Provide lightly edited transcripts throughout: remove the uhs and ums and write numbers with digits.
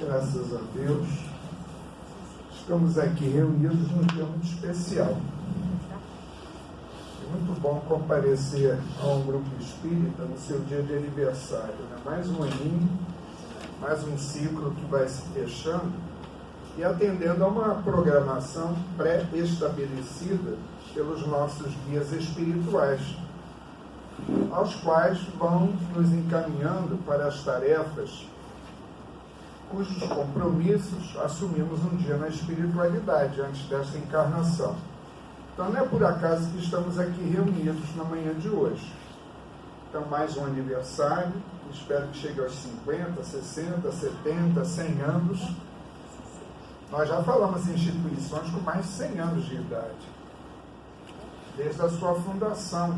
Graças a Deus, estamos aqui reunidos num dia muito especial. É muito bom comparecer a um grupo espírita no seu dia de aniversário, né? Mais um aninho, mais um ciclo que vai se fechando e atendendo a uma programação pré-estabelecida pelos nossos guias espirituais, aos quais vão nos encaminhando para as tarefas cujos compromissos assumimos um dia na espiritualidade, antes desta encarnação. Então não é por acaso que estamos aqui reunidos na manhã de hoje. Então mais um aniversário, espero que chegue aos 50, 60, 70, 100 anos. Nós já falamos em instituições com mais de 100 anos de idade, desde a sua fundação.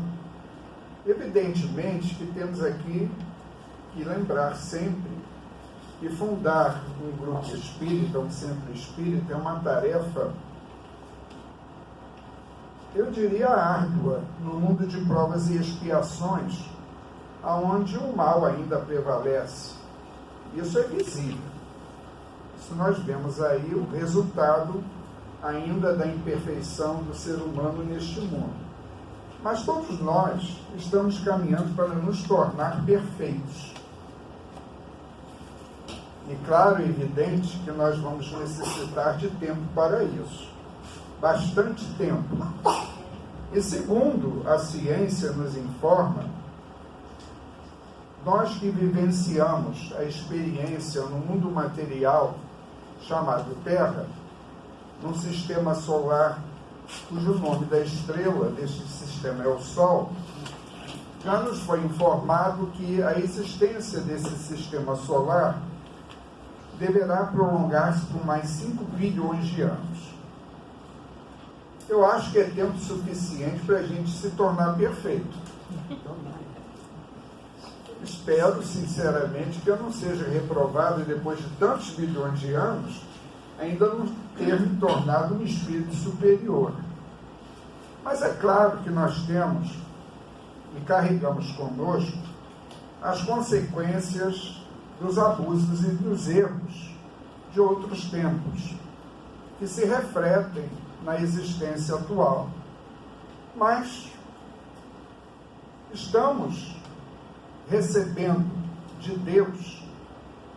Evidentemente que temos aqui que lembrar sempre que fundar um grupo espírita, um centro espírita, é uma tarefa, eu diria, árdua, no mundo de provas e expiações, onde o mal ainda prevalece. Isso é visível. Isso nós vemos aí o resultado ainda da imperfeição do ser humano neste mundo. Mas todos nós estamos caminhando para nos tornar perfeitos. E claro e evidente que nós vamos necessitar de tempo para isso. Bastante tempo. E segundo a ciência nos informa, nós que vivenciamos a experiência no mundo material chamado Terra, num sistema solar cujo nome da estrela deste sistema é o Sol, já nos foi informado que a existência desse sistema solar deverá prolongar-se por mais 5 bilhões de anos. Eu acho que é tempo suficiente para a gente se tornar perfeito. Espero, sinceramente, que eu não seja reprovado e depois de tantos bilhões de anos ainda não ter me tornado um espírito superior. Mas é claro que nós temos e carregamos conosco as consequências dos abusos e dos erros de outros tempos, que se refletem na existência atual. Mas estamos recebendo de Deus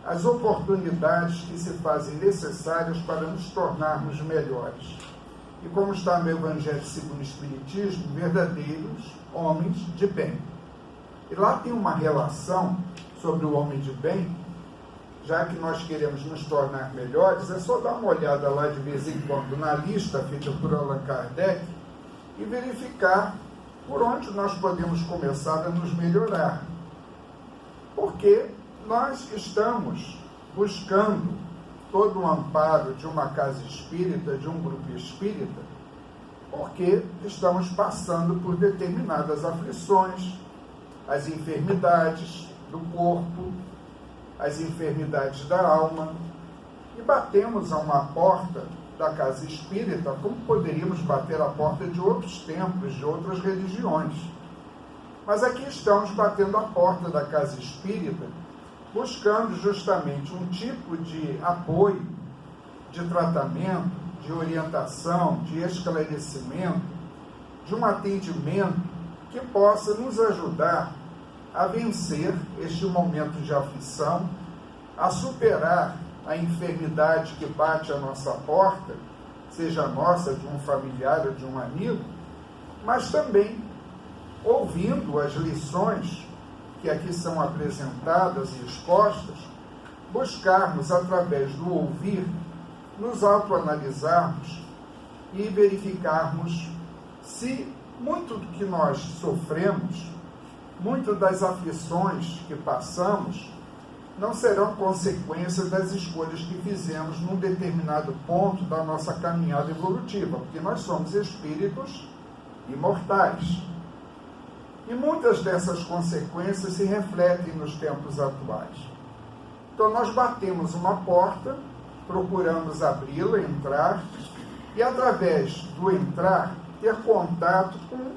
as oportunidades que se fazem necessárias para nos tornarmos melhores. E como está no Evangelho segundo o Espiritismo, verdadeiros homens de bem. E lá tem uma relação sobre o homem de bem. Já que nós queremos nos tornar melhores, é só dar uma olhada lá de vez em quando na lista feita por Allan Kardec e verificar por onde nós podemos começar a nos melhorar. Porque nós estamos buscando todo o amparo de uma casa espírita, de um grupo espírita, porque estamos passando por determinadas aflições, as enfermidades do corpo, as enfermidades da alma, e batemos a uma porta da casa espírita, como poderíamos bater a porta de outros templos, de outras religiões. Mas aqui estamos batendo a porta da casa espírita, buscando justamente um tipo de apoio, de tratamento, de orientação, de esclarecimento, de um atendimento que possa nos ajudar a vencer este momento de aflição, a superar a enfermidade que bate à nossa porta, seja nossa, de um familiar ou de um amigo, mas também ouvindo as lições que aqui são apresentadas e expostas, buscarmos, através do ouvir, nos autoanalisarmos e verificarmos se muito do que nós sofremos, muito das aflições que passamos, não serão consequências das escolhas que fizemos num determinado ponto da nossa caminhada evolutiva, porque nós somos espíritos imortais. E muitas dessas consequências se refletem nos tempos atuais. Então nós batemos uma porta, procuramos abri-la, entrar, e através do entrar, ter contato com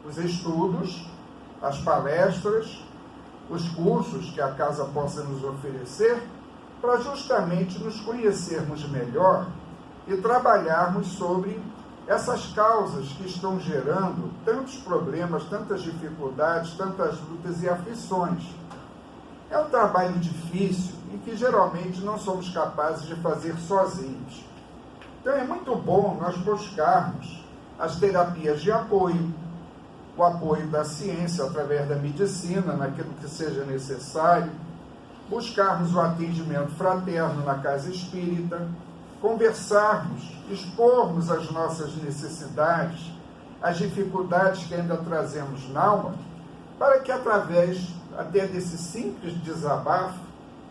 os estudos, as palestras, os cursos que a casa possa nos oferecer, para justamente nos conhecermos melhor e trabalharmos sobre essas causas que estão gerando tantos problemas, tantas dificuldades, tantas lutas e aflições. É um trabalho difícil e que geralmente não somos capazes de fazer sozinhos. Então é muito bom nós buscarmos as terapias de apoio, o apoio da ciência através da medicina, naquilo que seja necessário, buscarmos o atendimento fraterno na casa espírita, conversarmos, expormos as nossas necessidades, as dificuldades que ainda trazemos na alma, para que através até desse simples desabafo,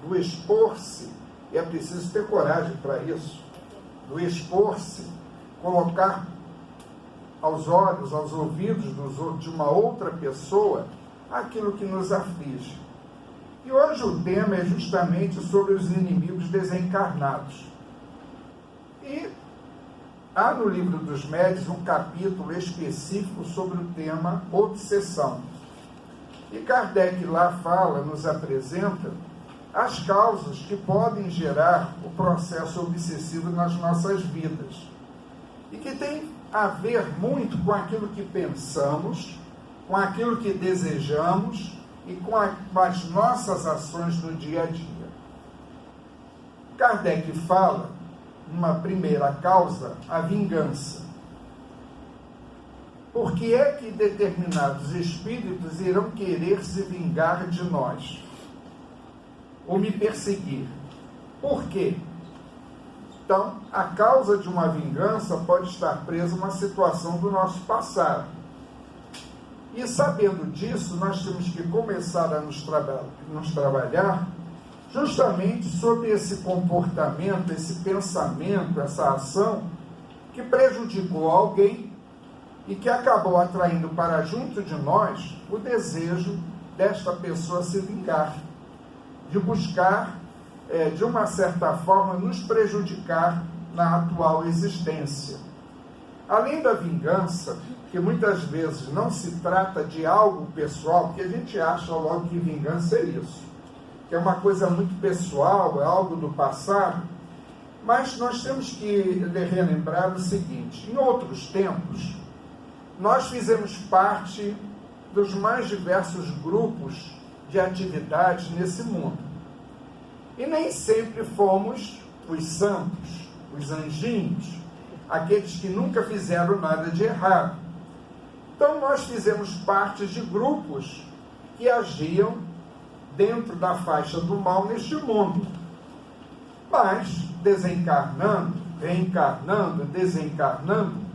do expor-se, e é preciso ter coragem para isso, do expor-se, colocar aos olhos, aos ouvidos de uma outra pessoa aquilo que nos aflige. E hoje o tema é justamente sobre os inimigos desencarnados. E há no Livro dos Médiuns um capítulo específico sobre o tema obsessão. E Kardec lá fala, nos apresenta as causas que podem gerar o processo obsessivo nas nossas vidas. E que tem a ver muito com aquilo que pensamos, com aquilo que desejamos e com as nossas ações no dia a dia. Kardec fala, numa primeira causa, a vingança. Por que é que determinados espíritos irão querer se vingar de nós? Ou me perseguir? Por quê? Então, a causa de uma vingança pode estar presa a uma situação do nosso passado. E sabendo disso, nós temos que começar a nos trabalhar justamente sobre esse comportamento, esse pensamento, essa ação que prejudicou alguém e que acabou atraindo para junto de nós o desejo desta pessoa se vingar, de buscar, de uma certa forma, nos prejudicar na atual existência. Além da vingança, que muitas vezes não se trata de algo pessoal, porque a gente acha logo que vingança é isso, que é uma coisa muito pessoal, é algo do passado, mas nós temos que relembrar o seguinte: em outros tempos, nós fizemos parte dos mais diversos grupos de atividades nesse mundo. E nem sempre fomos os santos, os anjinhos, aqueles que nunca fizeram nada de errado. Então nós fizemos parte de grupos que agiam dentro da faixa do mal neste mundo. Mas, desencarnando, reencarnando, desencarnando,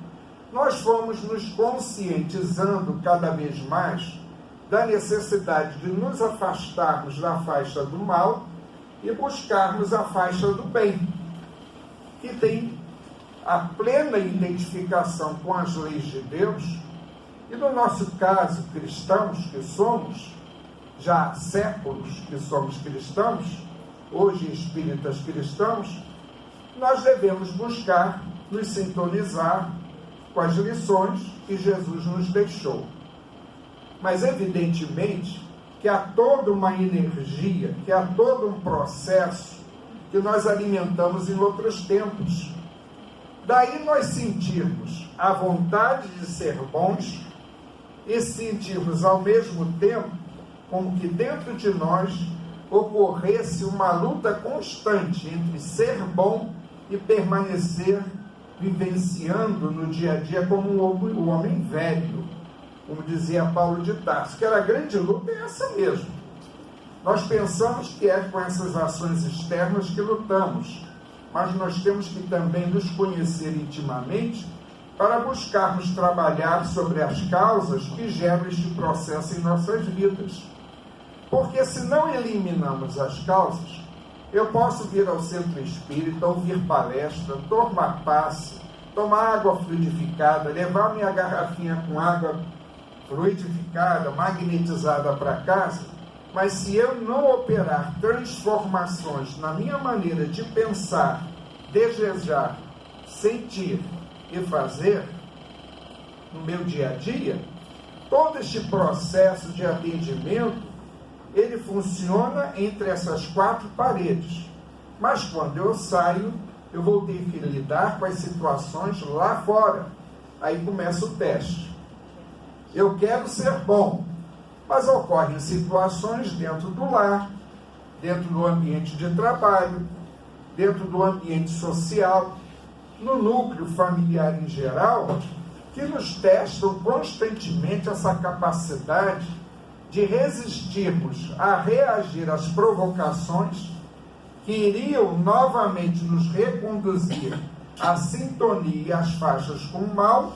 nós fomos nos conscientizando cada vez mais da necessidade de nos afastarmos da faixa do mal e buscarmos a faixa do bem, que tem a plena identificação com as leis de Deus. E no nosso caso, cristãos que somos, já há séculos que somos cristãos, hoje espíritas cristãos, nós devemos buscar nos sintonizar com as lições que Jesus nos deixou. Mas evidentemente que há toda uma energia, que há todo um processo que nós alimentamos em outros tempos. Daí nós sentirmos a vontade de ser bons e sentirmos ao mesmo tempo como que dentro de nós ocorresse uma luta constante entre ser bom e permanecer vivenciando no dia a dia como o homem velho, como dizia Paulo de Tarso, que era a grande luta é essa mesmo. Nós pensamos que é com essas ações externas que lutamos, mas nós temos que também nos conhecer intimamente para buscarmos trabalhar sobre as causas que geram este processo em nossas vidas. Porque se não eliminamos as causas, eu posso vir ao centro espírita, ouvir palestra, tomar passe, tomar água fluidificada, levar minha garrafinha com água fluidificada, magnetizada para casa, mas se eu não operar transformações na minha maneira de pensar, desejar, sentir e fazer, no meu dia a dia, todo este processo de atendimento, ele funciona entre essas quatro paredes. Mas quando eu saio, eu vou ter que lidar com as situações lá fora. Aí começa o teste. Eu quero ser bom, mas ocorrem situações dentro do lar, dentro do ambiente de trabalho, dentro do ambiente social, no núcleo familiar em geral, que nos testam constantemente essa capacidade de resistirmos a reagir às provocações que iriam novamente nos reconduzir à sintonia e às faixas com o mal,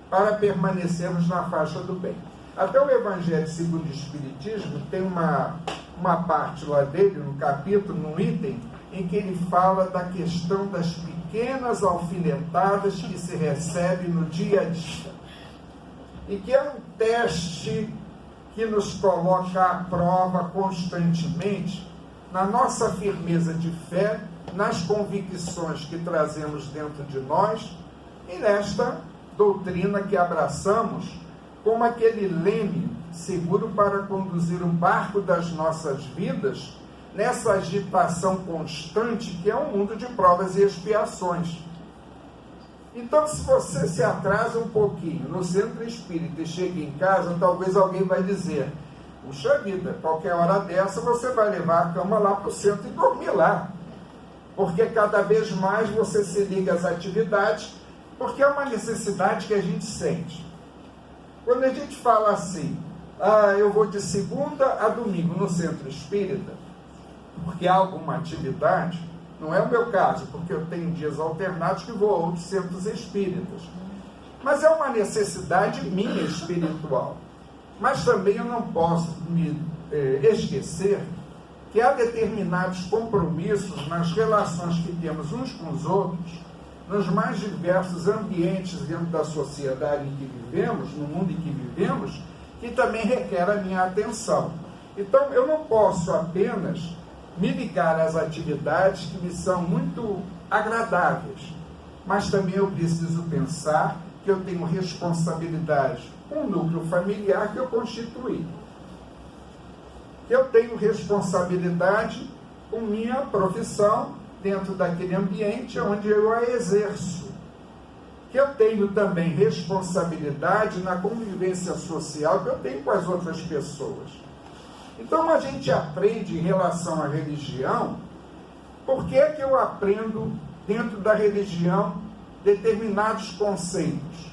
para permanecermos na faixa do bem. Até o Evangelho segundo o Espiritismo tem uma parte lá dele, no capítulo, no item, em que ele fala da questão das pequenas alfinetadas que se recebem no dia a dia. E que é um teste que nos coloca à prova constantemente na nossa firmeza de fé, nas convicções que trazemos dentro de nós e nesta doutrina que abraçamos como aquele leme seguro para conduzir o barco das nossas vidas nessa agitação constante que é um mundo de provas e expiações. Então, se você se atrasa um pouquinho no centro espírita e chega em casa, talvez alguém vai dizer: puxa vida, qualquer hora dessa você vai levar a cama lá para o centro e dormir lá, porque cada vez mais você se liga às atividades, porque é uma necessidade que a gente sente. Quando a gente fala assim, eu vou de segunda a domingo no centro espírita, porque há alguma atividade, não é o meu caso, porque eu tenho dias alternados que vou a outros centros espíritas, mas é uma necessidade minha espiritual. Mas também eu não posso me esquecer que há determinados compromissos nas relações que temos uns com os outros, nos mais diversos ambientes dentro da sociedade em que vivemos, no mundo em que vivemos, que também requer a minha atenção. Então, eu não posso apenas me ligar às atividades que me são muito agradáveis, mas também eu preciso pensar que eu tenho responsabilidade com o núcleo familiar que eu constituí. Eu tenho responsabilidade com minha profissão dentro daquele ambiente onde eu a exerço. Que eu tenho também responsabilidade na convivência social que eu tenho com as outras pessoas. Então a gente aprende em relação à religião. Por que é que eu aprendo dentro da religião determinados conceitos?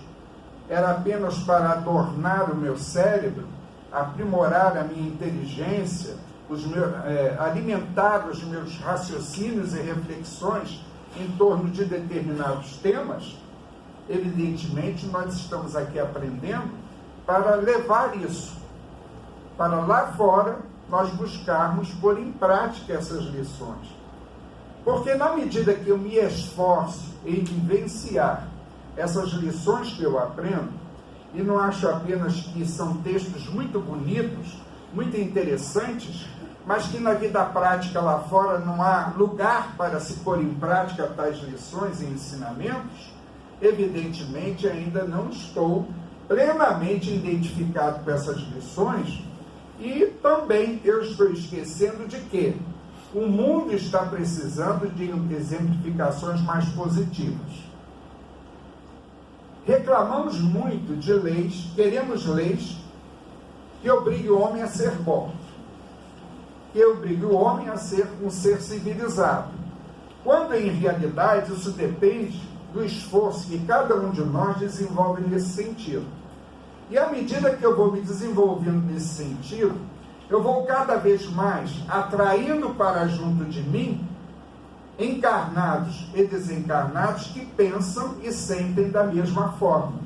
Era apenas para adornar o meu cérebro, aprimorar a minha inteligência, alimentar os meus raciocínios e reflexões em torno de determinados temas? Evidentemente, nós estamos aqui aprendendo para levar isso, para lá fora nós buscarmos pôr em prática essas lições. Porque na medida que eu me esforço em vivenciar essas lições que eu aprendo, e não acho apenas que são textos muito bonitos, muito interessantes, mas que na vida prática lá fora não há lugar para se pôr em prática tais lições e ensinamentos, evidentemente ainda não estou plenamente identificado com essas lições, e também eu estou esquecendo de que o mundo está precisando de exemplificações mais positivas. Reclamamos muito de leis, queremos leis que obriguem o homem a ser bom, que obriguem o homem a ser um ser civilizado, quando em realidade isso depende do esforço que cada um de nós desenvolve nesse sentido. E à medida que eu vou me desenvolvendo nesse sentido, eu vou cada vez mais atraindo para junto de mim encarnados e desencarnados que pensam e sentem da mesma forma.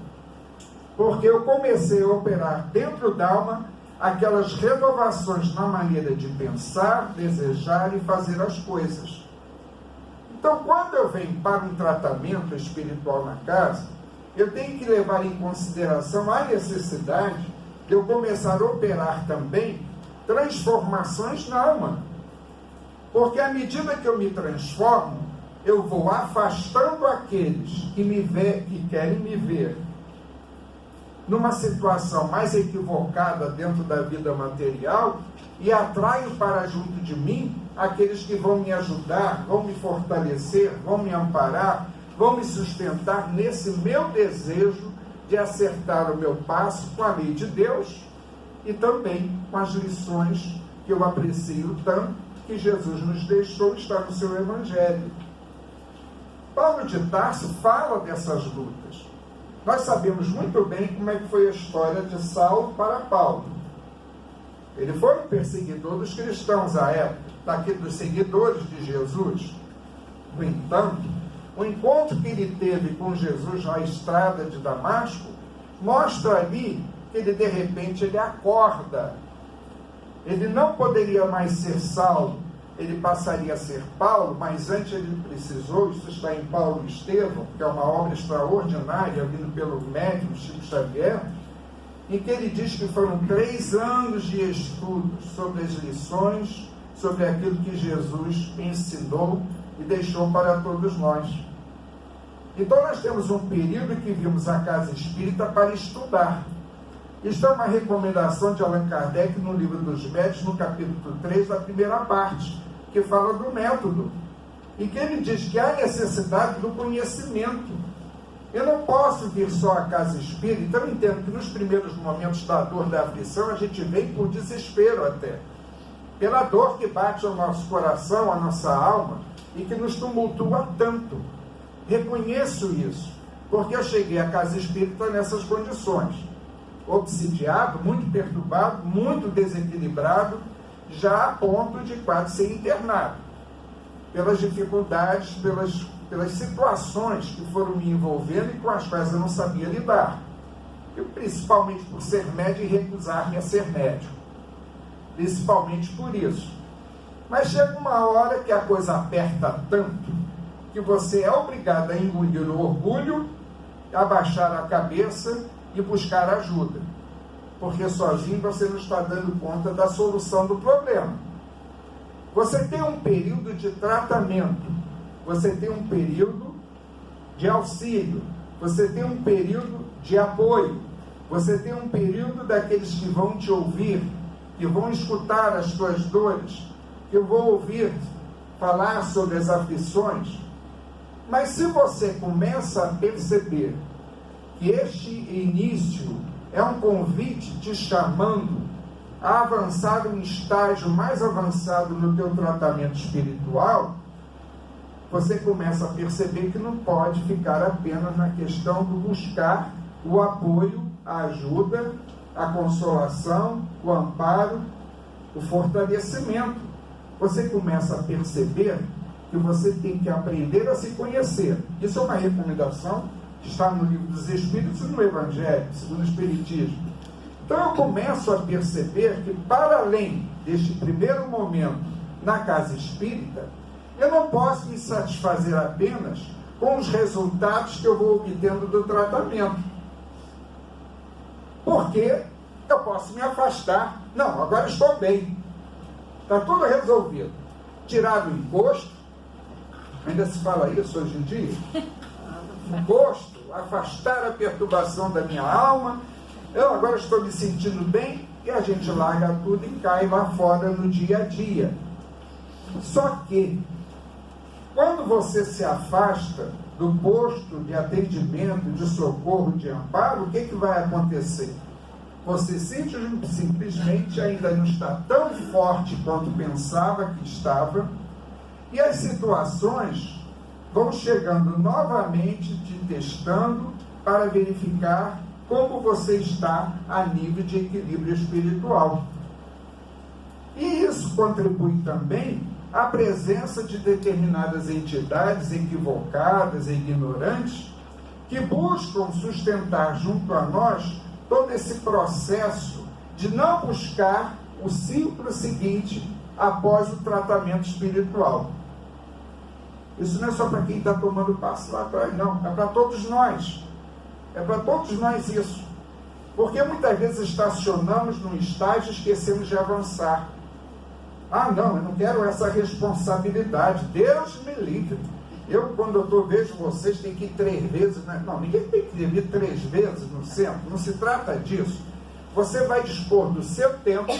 Porque eu comecei a operar dentro da alma aquelas renovações na maneira de pensar, desejar e fazer as coisas. Então, quando eu venho para um tratamento espiritual na casa, eu tenho que levar em consideração a necessidade de eu começar a operar também transformações na alma. Porque à medida que eu me transformo, eu vou afastando aqueles que querem me ver numa situação mais equivocada dentro da vida material, e atraio para junto de mim aqueles que vão me ajudar, vão me fortalecer, vão me amparar, vão me sustentar nesse meu desejo de acertar o meu passo com a lei de Deus e também com as lições que eu aprecio tanto, que Jesus nos deixou, está no seu Evangelho. Paulo de Tarso fala dessas lutas. Nós sabemos muito bem como é que foi a história de Saulo para Paulo. Ele foi o perseguidor dos cristãos à época, dos seguidores de Jesus. No entanto, o encontro que ele teve com Jesus na estrada de Damasco mostra ali que ele, de repente, ele acorda. Ele não poderia mais ser Saulo, ele passaria a ser Paulo, mas antes ele precisou, isso está em Paulo e Estevão, que é uma obra extraordinária, vindo pelo médium Chico Xavier, em que ele diz que foram 3 anos de estudos sobre as lições, sobre aquilo que Jesus ensinou e deixou para todos nós. Então nós temos um período que vimos a casa espírita para estudar. Isto é uma recomendação de Allan Kardec no Livro dos Médiuns, no capítulo 3, da primeira parte, que fala do método, e que ele diz que há necessidade do conhecimento. Eu não posso vir só à casa espírita, então eu entendo que nos primeiros momentos da dor, da aflição, a gente vem por desespero até, pela dor que bate ao nosso coração, à nossa alma, e que nos tumultua tanto. Reconheço isso, porque eu cheguei à casa espírita nessas condições, obsidiado, muito perturbado, muito desequilibrado, já a ponto de quase ser internado, pelas dificuldades, pelas situações que foram me envolvendo e com as quais eu não sabia lidar, e principalmente por ser médium e recusar-me a ser médium, principalmente por isso. Mas chega uma hora que a coisa aperta tanto, que você é obrigado a engolir o orgulho, abaixar a cabeça e buscar ajuda, porque sozinho você não está dando conta da solução do problema. Você tem um período de tratamento, você tem um período de auxílio, você tem um período de apoio, você tem um período daqueles que vão te ouvir, que vão escutar as tuas dores, que vão ouvir falar sobre as aflições. Mas se você começa a perceber que este início é um convite te chamando a avançar um estágio mais avançado no teu tratamento espiritual, você começa a perceber que não pode ficar apenas na questão do buscar o apoio, a ajuda, a consolação, o amparo, o fortalecimento. Você começa a perceber que você tem que aprender a se conhecer. Isso é uma recomendação que está no Livro dos Espíritos e no Evangelho, segundo o Espiritismo. Então eu começo a perceber que, para além deste primeiro momento na casa espírita, eu não posso me satisfazer apenas com os resultados que eu vou obtendo do tratamento. Porque eu posso me afastar. Não, agora estou bem. Está tudo resolvido. Tirar o encosto, ainda se fala isso hoje em dia? Encosto, afastar a perturbação da minha alma. Eu agora estou me sentindo bem, e a gente larga tudo e cai lá fora no dia a dia. Só que, quando você se afasta do posto de atendimento, de socorro, de amparo, o que vai acontecer? Você simplesmente ainda não está tão forte quanto pensava que estava, e as situações vão chegando novamente, te testando para verificar como você está a nível de equilíbrio espiritual. E isso contribui também à presença de determinadas entidades equivocadas e ignorantes que buscam sustentar junto a nós todo esse processo de não buscar o ciclo seguinte após o tratamento espiritual. Isso não é só para quem está tomando passo lá atrás, não. É para todos nós. É para todos nós isso. Porque muitas vezes estacionamos num estágio e esquecemos de avançar. Ah, não, eu não quero essa responsabilidade. Deus me livre. Eu, quando eu vejo vocês, tem que ir 3 vezes. Não, ninguém tem que ir 3 vezes no centro. Não se trata disso. Você vai dispor do seu tempo,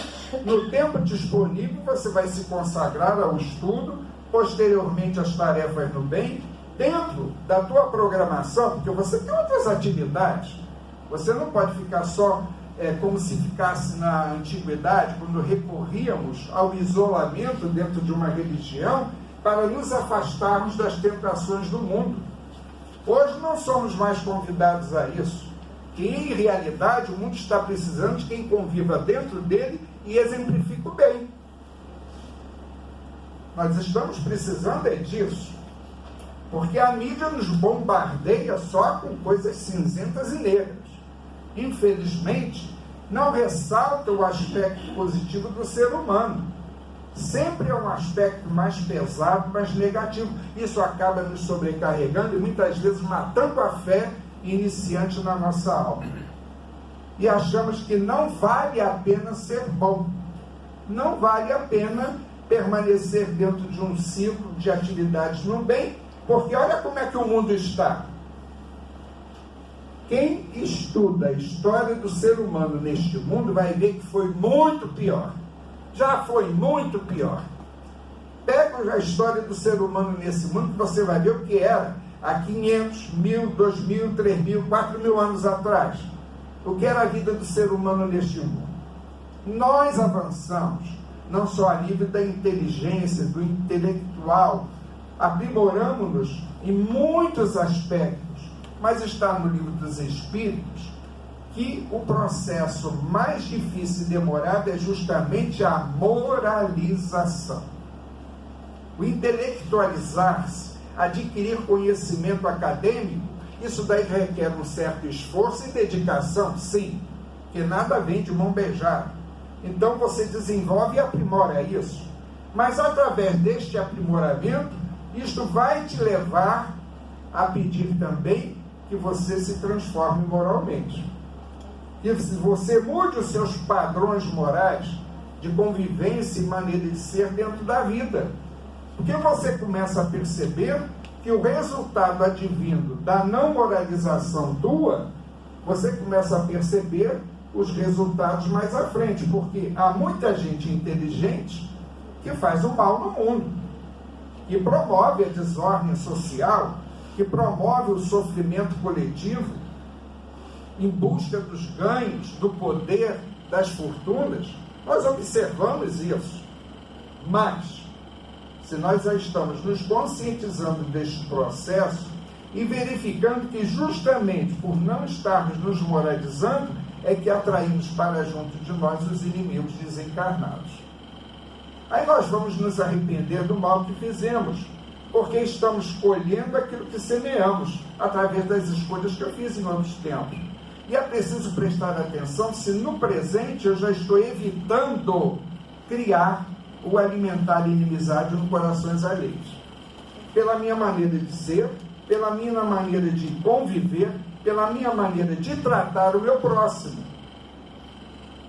no tempo disponível você vai se consagrar ao estudo, posteriormente às tarefas no bem, dentro da tua programação, porque você tem outras atividades. Você não pode ficar só como se ficasse na antiguidade, quando recorríamos ao isolamento dentro de uma religião para nos afastarmos das tentações do mundo. Hoje não somos mais convidados a isso. Que em realidade o mundo está precisando de quem conviva dentro dele e exemplifique o bem. Nós estamos precisando disso, porque a mídia nos bombardeia só com coisas cinzentas e negras. Infelizmente, não ressalta o aspecto positivo do ser humano. Sempre é um aspecto mais pesado, mais negativo. Isso acaba nos sobrecarregando e muitas vezes matando a fé iniciante na nossa alma. E achamos que não vale a pena ser bom. Não vale a pena permanecer dentro de um ciclo de atividades no bem, porque olha como é que o mundo está. Quem estuda a história do ser humano neste mundo vai ver que foi muito pior. Já foi muito pior. Pega a história do ser humano nesse mundo que você vai ver o que era há 500, 1000, 2000, 3000, 4000 anos atrás. O que era a vida do ser humano neste mundo. Nós avançamos, não só a nível da inteligência, do intelectual, aprimoramos-nos em muitos aspectos, mas está no livro dos Espíritos que o processo mais difícil e demorado é justamente a moralização. O intelectualizar-se, adquirir conhecimento acadêmico, isso daí requer um certo esforço e dedicação, sim, que nada vem de mão beijada. Então você desenvolve e aprimora isso. Mas através deste aprimoramento, isto vai te levar a pedir também que você se transforme moralmente. E se você mude os seus padrões morais de convivência e maneira de ser dentro da vida. Porque você começa a perceber que o resultado advindo da não moralização tua, você começa a perceber os resultados mais à frente, porque há muita gente inteligente que faz o mal no mundo, que promove a desordem social, que promove o sofrimento coletivo, em busca dos ganhos, do poder, das fortunas. Nós observamos isso. Mas, se nós já estamos nos conscientizando deste processo e verificando que justamente por não estarmos nos moralizando, é que atraímos para junto de nós os inimigos desencarnados. Aí nós vamos nos arrepender do mal que fizemos, porque estamos colhendo aquilo que semeamos, através das escolhas que eu fiz em outros tempos. E é preciso prestar atenção se no presente eu já estou evitando criar ou alimentar inimizade no corações alheios. Pela minha maneira de ser, pela minha maneira de conviver, pela minha maneira de tratar o meu próximo.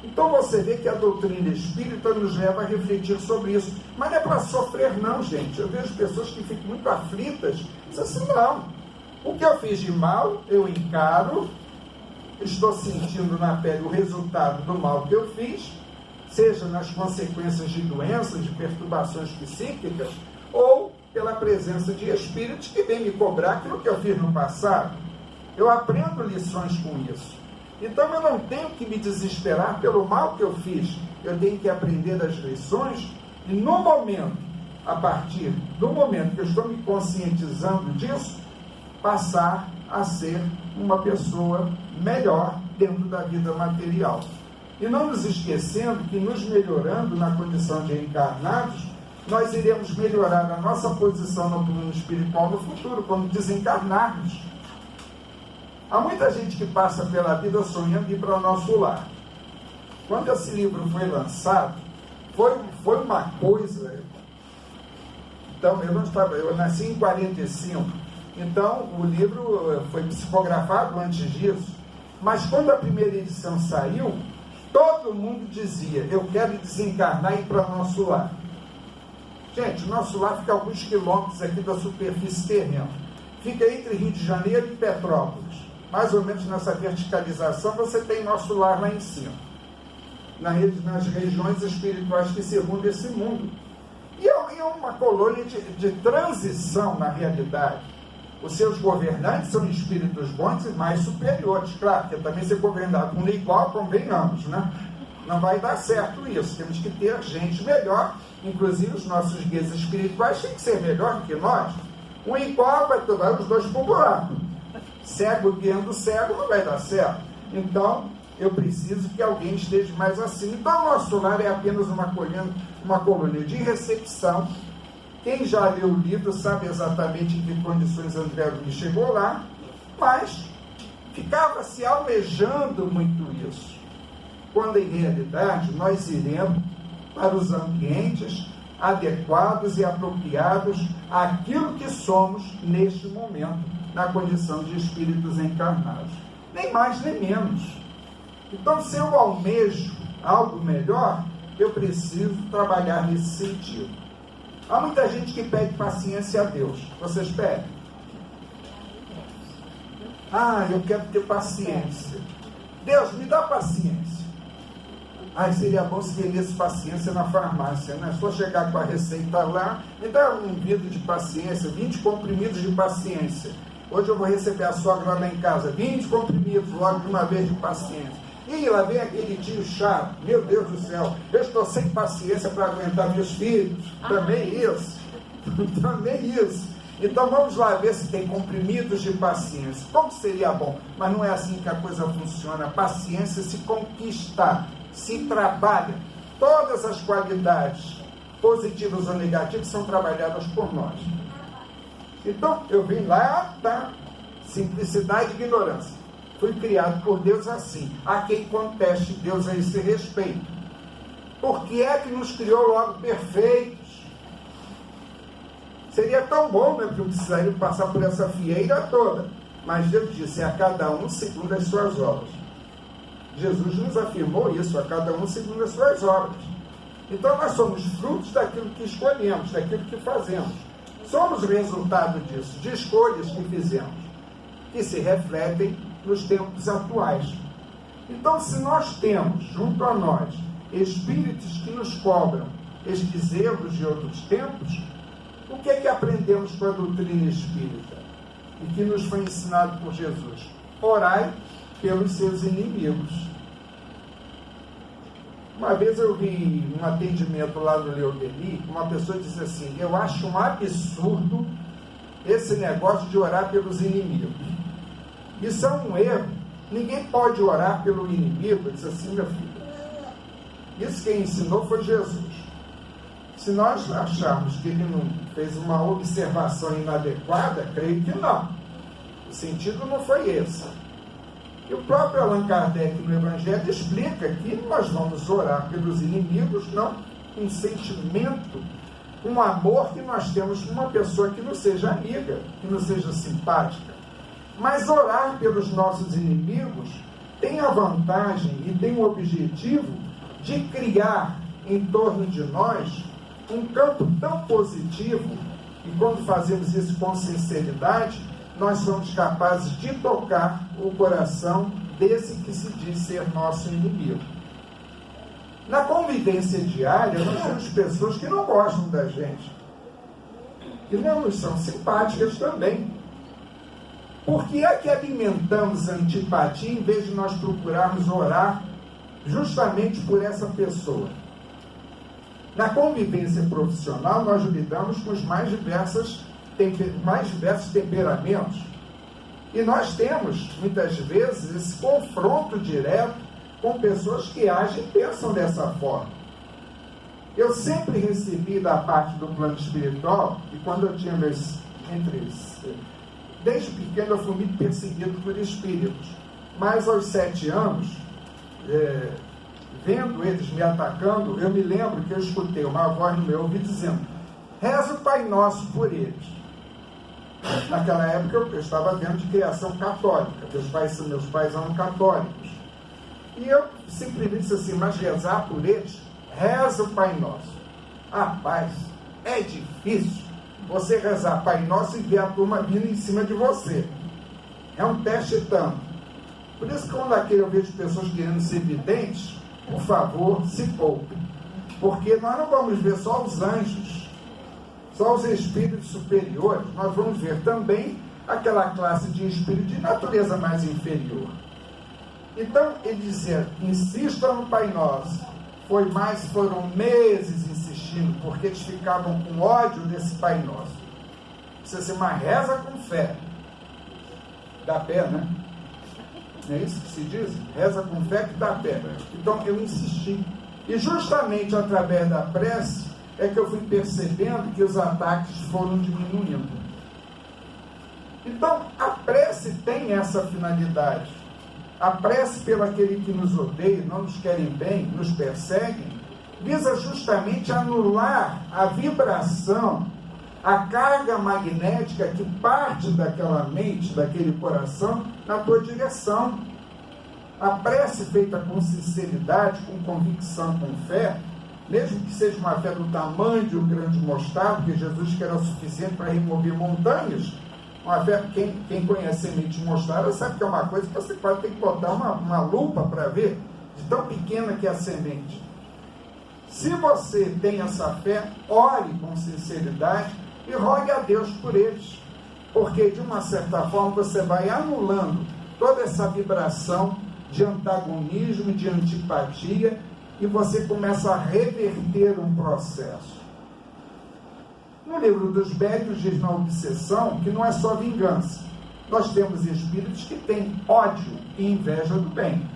Então você vê que a doutrina espírita nos leva a refletir sobre isso. Mas não é para sofrer não, gente. Eu vejo pessoas que ficam muito aflitas. Dizem assim, não. O que eu fiz de mal, eu encaro. Estou sentindo na pele o resultado do mal que eu fiz, seja nas consequências de doenças, de perturbações psíquicas, ou pela presença de espíritos que vêm me cobrar aquilo que eu fiz no passado. Eu aprendo lições com isso. Então eu não tenho que me desesperar pelo mal que eu fiz. Eu tenho que aprender as lições e no momento, a partir do momento que eu estou me conscientizando disso, passar a ser uma pessoa melhor dentro da vida material. E não nos esquecendo que nos melhorando na condição de encarnados, nós iremos melhorar a nossa posição no plano espiritual no futuro, quando desencarnarmos. Há muita gente que passa pela vida sonhando ir para o nosso lar. Quando esse livro foi lançado, foi uma coisa. Então, eu nasci em 45, então o livro foi psicografado antes disso, mas quando a primeira edição saiu, todo mundo dizia, eu quero desencarnar e ir para o nosso lar. Gente, o nosso lar fica a alguns quilômetros aqui da superfície terrena. Fica entre Rio de Janeiro e Petrópolis. Mais ou menos nessa verticalização, você tem nosso lar lá em cima. nas regiões espirituais que circundam esse mundo. E é uma colônia de transição, na realidade. Os seus governantes são espíritos bons e mais superiores, claro, porque também ser governado com igual, convenhamos, né? Não vai dar certo isso, temos que ter gente melhor, inclusive os nossos guias espirituais têm que ser melhor do que nós. Um igual vai os dois para o buraco. Cego guiando cego não vai dar certo. Então, eu preciso que alguém esteja mais acima. Então, o nosso lar é apenas uma colônia de recepção. Quem já leu o livro sabe exatamente em que condições André Luiz chegou lá, mas ficava se almejando muito isso. Quando, em realidade, nós iremos para os ambientes adequados e apropriados àquilo que somos neste momento, na condição de espíritos encarnados. Nem mais nem menos. Então, se eu almejo algo melhor, eu preciso trabalhar nesse sentido. Há muita gente que pede paciência a Deus. Vocês pedem? Eu quero ter paciência. Deus, me dá paciência. Seria bom se vendesse paciência na farmácia, né? Só chegar com a receita lá, me dá um vidro de paciência, 20 comprimidos de paciência. Hoje eu vou receber a sogra lá em casa, 20 comprimidos logo de uma vez de paciência. E lá vem aquele tio chato, meu Deus do céu, eu estou sem paciência para aguentar meus filhos. Também isso. Também isso. Então vamos lá ver se tem comprimidos de paciência. Como seria bom? Mas não é assim que a coisa funciona. A paciência se conquista, se trabalha. Todas as qualidades, positivas ou negativas, são trabalhadas por nós. Então, eu vim lá da simplicidade e ignorância. Fui criado por Deus assim. Há quem conteste Deus a esse respeito. Por que é que nos criou logo perfeitos? Seria tão bom, né, que eu precisaria passar por essa fieira toda. Mas Deus disse, a cada um segundo as suas obras. Jesus nos afirmou isso, a cada um segundo as suas obras. Então nós somos frutos daquilo que escolhemos, daquilo que fazemos. Somos resultado disso, de escolhas que fizemos, que se refletem nos tempos atuais. Então, se nós temos, junto a nós, espíritos que nos cobram estes erros de outros tempos, o que é que aprendemos com a doutrina espírita? E que nos foi ensinado por Jesus? Orai pelos seus inimigos. Uma vez eu vi um atendimento lá no Leodeli, uma pessoa disse assim, eu acho um absurdo esse negócio de orar pelos inimigos. Isso é um erro. Ninguém pode orar pelo inimigo. Eu disse assim, meu filho, isso quem ensinou foi Jesus. Se nós acharmos que ele não fez uma observação inadequada, creio que não. O sentido não foi esse. E o próprio Allan Kardec no Evangelho explica que nós vamos orar pelos inimigos, não com sentimento, com amor que nós temos por uma pessoa que não seja amiga, que não seja simpática. Mas orar pelos nossos inimigos tem a vantagem e tem o objetivo de criar em torno de nós um campo tão positivo, e quando fazemos isso com sinceridade, nós somos capazes de tocar o coração desse que se diz ser nosso inimigo. Na convivência diária, nós temos pessoas que não gostam da gente, que não nos são simpáticas também. Por que é que alimentamos a antipatia em vez de nós procurarmos orar justamente por essa pessoa? Na convivência profissional, nós lidamos com os mais diversos temperamentos. E nós temos, muitas vezes, esse confronto direto com pessoas que agem e pensam dessa forma. Eu sempre recebi da parte do plano espiritual, e quando eu tinha desde pequeno eu fui muito perseguido por espíritos, mas aos 7 anos, vendo eles me atacando, eu me lembro que eu escutei uma voz no meu ouvido dizendo, reza o Pai Nosso por eles. Naquela época eu estava dentro de criação católica, meus pais eram católicos, e eu simplesmente disse assim, mas rezar por eles, reza o Pai Nosso. Rapaz, é difícil você rezar Pai Nosso e ver a turma vindo em cima de você. É um teste tanto. Por isso que quando aqui eu vejo pessoas querendo ser videntes, por favor, se poupe. Porque nós não vamos ver só os anjos, só os espíritos superiores, nós vamos ver também aquela classe de espírito de natureza mais inferior. Então, ele dizia, insista no Pai Nosso. Foram meses insistindo, porque eles ficavam com ódio desse Pai Nosso. Precisa ser uma reza com fé. Dá pé, né? Não é isso que se diz? Reza com fé que dá pé. Então, eu insisti. E justamente através da prece é que eu fui percebendo que os ataques foram diminuindo. Então, a prece tem essa finalidade. A prece pelo aquele que nos odeia, não nos querem bem, nos perseguem, visa justamente anular a vibração, a carga magnética que parte daquela mente, daquele coração, na tua direção. A prece feita com sinceridade, com convicção, com fé, mesmo que seja uma fé do tamanho de um grão de mostarda, porque Jesus que era o suficiente para remover montanhas, uma fé, quem conhece semente de mostarda sabe que é uma coisa que você pode ter que botar uma lupa para ver, de tão pequena que é a semente. Se você tem essa fé, ore com sinceridade e rogue a Deus por eles, porque de uma certa forma você vai anulando toda essa vibração de antagonismo, de antipatia, e você começa a reverter um processo. No livro dos Médiuns diz na obsessão que não é só vingança. Nós temos espíritos que têm ódio e inveja do bem.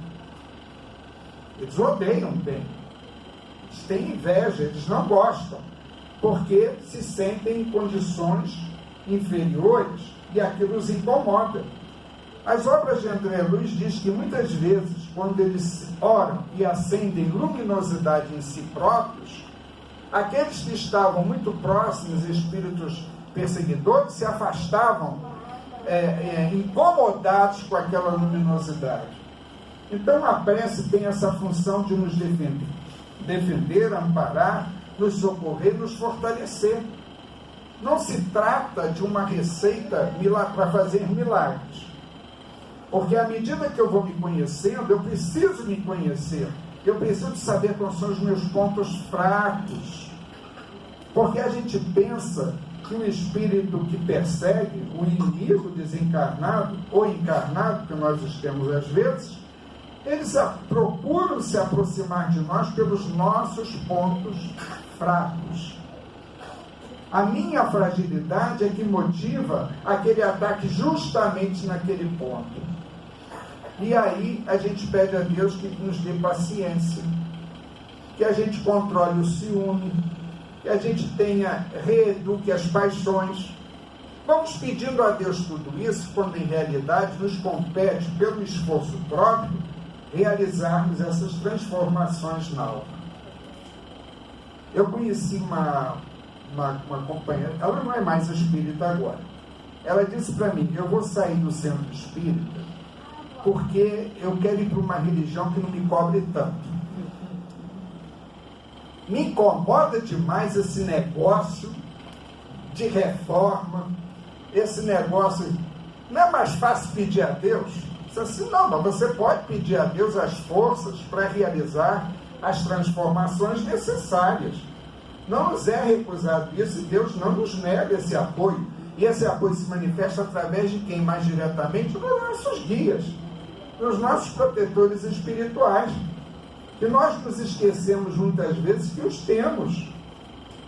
Eles odeiam o bem. Eles têm inveja, eles não gostam, porque se sentem em condições inferiores e aquilo os incomoda. As obras de André Luiz diz que muitas vezes, quando eles oram e acendem luminosidade em si próprios, aqueles que estavam muito próximos, espíritos perseguidores, se afastavam, incomodados com aquela luminosidade. Então a prece tem essa função de nos defender, amparar, nos socorrer, nos fortalecer. Não se trata de uma receita para fazer milagres. Porque à medida que eu vou me conhecendo, eu preciso me conhecer. Eu preciso saber quais são os meus pontos fracos. Porque a gente pensa que o espírito que persegue, o inimigo desencarnado, ou encarnado, que nós temos às vezes, eles procuram se aproximar de nós pelos nossos pontos fracos. A minha fragilidade é que motiva aquele ataque justamente naquele ponto. E aí a gente pede a Deus que nos dê paciência, que a gente controle o ciúme, que a gente reeduque as paixões. Vamos pedindo a Deus tudo isso, quando em realidade nos compete, pelo esforço próprio, realizarmos essas transformações na alma. Eu conheci uma companheira, ela não é mais espírita agora. Ela disse para mim, eu vou sair do centro espírita porque eu quero ir para uma religião que não me cobre tanto. Me incomoda demais esse negócio de reforma, esse negócio. Não é mais fácil pedir a Deus? Disse assim, não, mas você pode pedir a Deus as forças para realizar as transformações necessárias. Não nos é recusado isso, e Deus não nos nega esse apoio. E esse apoio se manifesta através de quem? Mais diretamente? Dos nossos guias, dos nossos protetores espirituais, que nós nos esquecemos muitas vezes que os temos.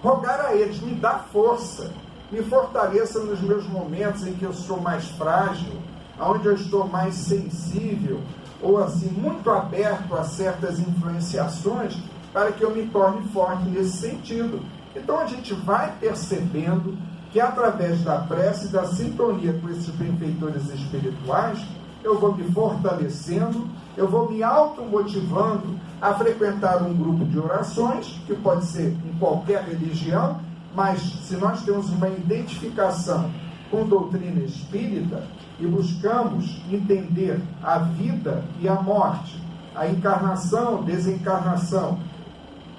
Rogar a eles, me dá força, me fortaleça nos meus momentos em que eu sou mais frágil, onde eu estou mais sensível, ou assim, muito aberto a certas influenciações, para que eu me torne forte nesse sentido. Então a gente vai percebendo que através da prece, da sintonia com esses benfeitores espirituais, eu vou me fortalecendo, eu vou me automotivando a frequentar um grupo de orações, que pode ser em qualquer religião, mas se nós temos uma identificação com doutrina espírita e buscamos entender a vida e a morte, a encarnação, desencarnação,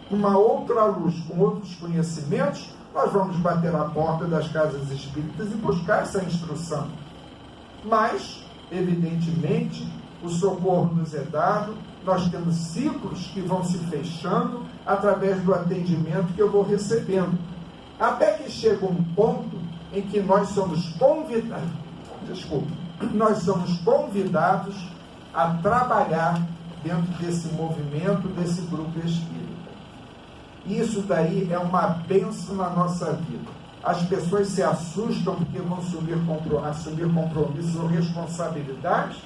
uma outra luz, com outros conhecimentos, nós vamos bater a porta das casas espíritas e buscar essa instrução. Mas, evidentemente, o socorro nos é dado, nós temos ciclos que vão se fechando através do atendimento que eu vou recebendo. Até que chega um ponto em que nós somos convidados a trabalhar dentro desse movimento, desse grupo espírita. Isso daí é uma bênção na nossa vida. As pessoas se assustam porque vão assumir compromissos ou responsabilidades,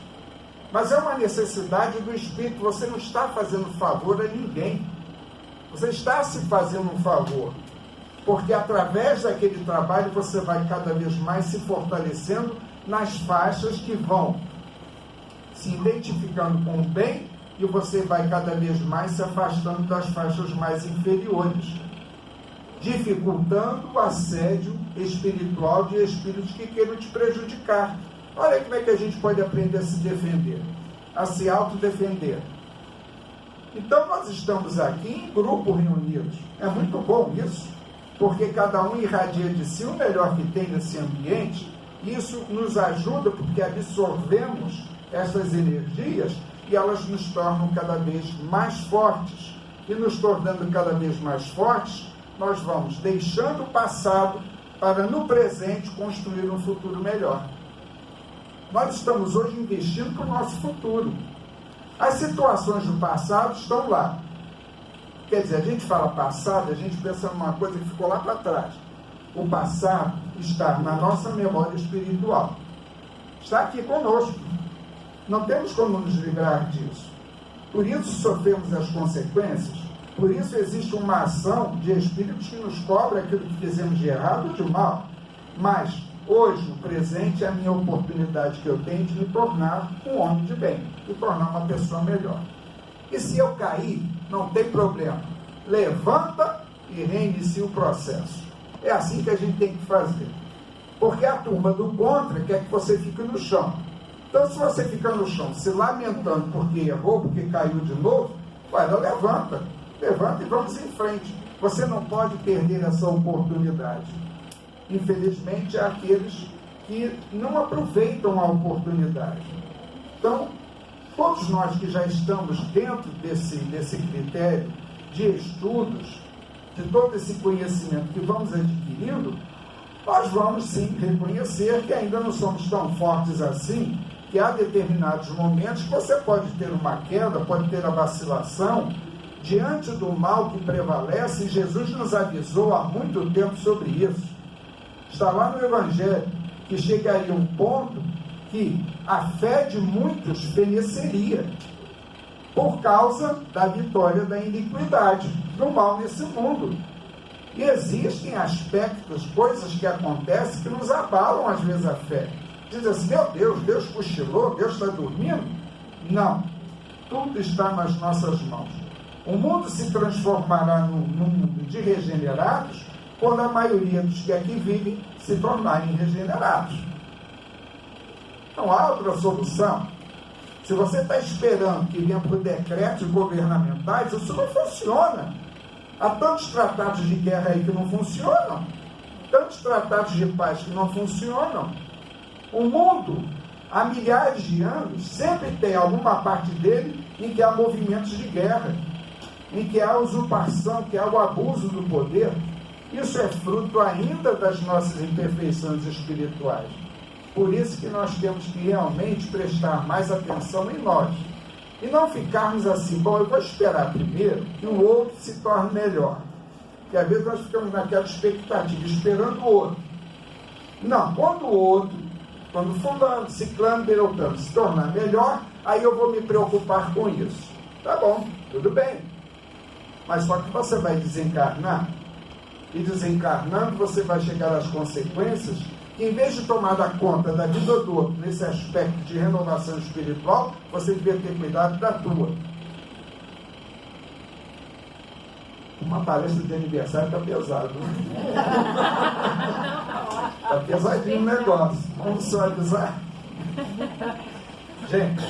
mas é uma necessidade do Espírito. Você não está fazendo favor a ninguém. Você está se fazendo um favor, porque através daquele trabalho você vai cada vez mais se fortalecendo nas faixas que vão se identificando com o bem, e você vai cada vez mais se afastando das faixas mais inferiores, dificultando o assédio espiritual de espíritos que queiram te prejudicar. Olha aí como é que a gente pode aprender a se defender, a se autodefender. Então nós estamos aqui em grupo reunidos. É muito bom isso, porque cada um irradia de si o melhor que tem nesse ambiente. Isso nos ajuda porque absorvemos essas energias e elas nos tornam cada vez mais fortes. E nos tornando cada vez mais fortes, nós vamos deixando o passado para no presente construir um futuro melhor. Nós estamos hoje investindo para o nosso futuro. As situações do passado estão lá. Quer dizer, a gente fala passado, a gente pensa numa coisa que ficou lá para trás. O passado está na nossa memória espiritual. Está aqui conosco. Não temos como nos livrar disso. Por isso sofremos as consequências. Por isso existe uma ação de espíritos que nos cobra aquilo que fizemos de errado ou de mal. Mas hoje, o presente é a minha oportunidade que eu tenho de me tornar um homem de bem, de tornar uma pessoa melhor. E se eu cair, não tem problema. Levanta e reinicia o processo. É assim que a gente tem que fazer. Porque a turma do contra quer que você fique no chão. Então, se você ficar no chão se lamentando porque errou, porque caiu de novo, levanta e vamos em frente. Você não pode perder essa oportunidade. Infelizmente, há aqueles que não aproveitam a oportunidade. Então, todos nós que já estamos dentro desse critério de estudos, de todo esse conhecimento que vamos adquirindo, nós vamos sim reconhecer que ainda não somos tão fortes assim, que há determinados momentos que você pode ter uma queda, pode ter a vacilação, diante do mal que prevalece, e Jesus nos avisou há muito tempo sobre isso. Está lá no Evangelho, que chegaria um ponto que a fé de muitos feneceria, por causa da vitória da iniquidade, do mal nesse mundo. E existem aspectos, coisas que acontecem que nos abalam às vezes a fé. Diz assim, meu Deus, Deus cochilou, Deus está dormindo? Não, tudo está nas nossas mãos. O mundo se transformará num mundo de regenerados quando a maioria dos que aqui vivem se tornarem regenerados. Não há outra solução. Se você está esperando que venha por decretos governamentais, isso não funciona. Há tantos tratados de guerra aí que não funcionam, tantos tratados de paz que não funcionam. O mundo, há milhares de anos, sempre tem alguma parte dele em que há movimentos de guerra, em que há usurpação, que há o abuso do poder. Isso é fruto ainda das nossas imperfeições espirituais. Por isso que nós temos que realmente prestar mais atenção em nós. E não ficarmos assim, bom, eu vou esperar primeiro que o outro se torne melhor. Porque às vezes nós ficamos naquela expectativa, esperando o outro. Não, quando fulano, ciclano, beltrano se tornar melhor, aí eu vou me preocupar com isso. Tá bom, tudo bem. Mas só que você vai desencarnar, e desencarnando você vai chegar às consequências que, em vez de tomar da conta da vida do outro nesse aspecto de renovação espiritual, você devia ter cuidado da tua. Uma palestra de aniversário está pesado, né? Está pesadinho o negócio. Vamos só avisar. Gente,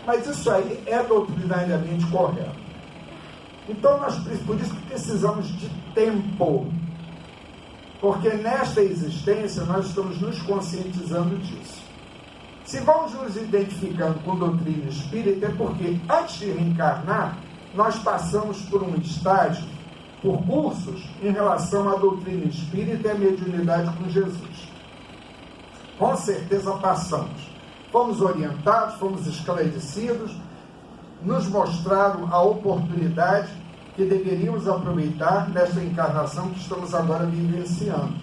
mas isso aí é doutrinariamente correto. Então, por isso que precisamos de tempo. Porque nesta existência nós estamos nos conscientizando disso. Se vamos nos identificando com doutrina espírita, é porque antes de reencarnar, nós passamos por um estágio, por cursos, em relação à doutrina espírita e à mediunidade com Jesus. Com certeza passamos. Fomos orientados, fomos esclarecidos, nos mostraram a oportunidade que deveríamos aproveitar nesta encarnação que estamos agora vivenciando.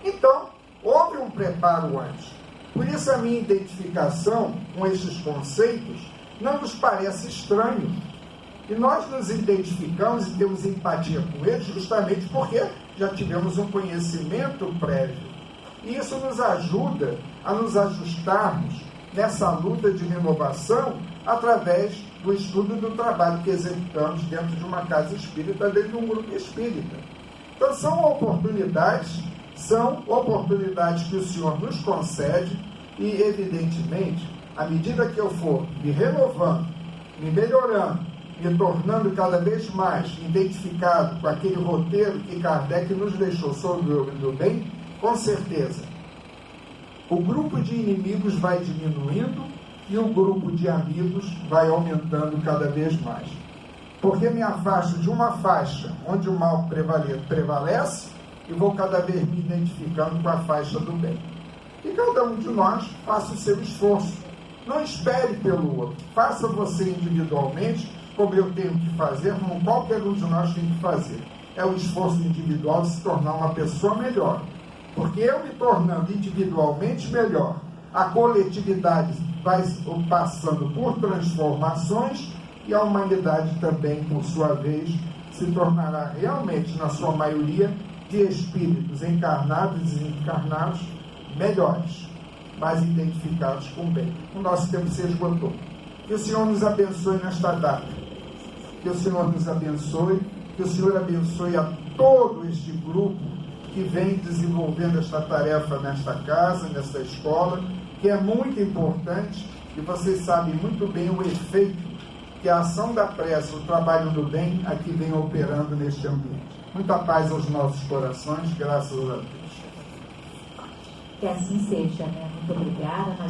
Então, houve um preparo antes. Por isso a minha identificação com estes conceitos não nos parece estranho. E nós nos identificamos e temos empatia com eles justamente porque já tivemos um conhecimento prévio. E isso nos ajuda a nos ajustarmos nessa luta de renovação através do estudo e do trabalho que executamos dentro de uma casa espírita, dentro de um grupo espírita. Então são oportunidades que o Senhor nos concede e, evidentemente, à medida que eu for me renovando, me melhorando, me tornando cada vez mais identificado com aquele roteiro que Kardec nos deixou sobre o do bem, com certeza, o grupo de inimigos vai diminuindo e o grupo de amigos vai aumentando cada vez mais. Porque me afasto de uma faixa onde o mal prevalece e vou cada vez me identificando com a faixa do bem. E cada um de nós faça o seu esforço. Não espere pelo outro. Faça você individualmente, como eu tenho que fazer, como qualquer um de nós tem que fazer. É o esforço individual de se tornar uma pessoa melhor. Porque eu me tornando individualmente melhor, a coletividade vai passando por transformações e a humanidade também, por sua vez, se tornará realmente, na sua maioria, de espíritos encarnados e desencarnados melhores, mais identificados com o bem. O nosso tempo se esgotou. Que o Senhor nos abençoe nesta data. Que o Senhor nos abençoe. Que o Senhor abençoe a todo este grupo que vem desenvolvendo esta tarefa nesta casa, nesta escola, que é muito importante, e vocês sabem muito bem o efeito que a ação da prece, o trabalho do bem, aqui vem operando neste ambiente. Muita paz aos nossos corações, graças a Deus. Que assim seja, né? Muito obrigada.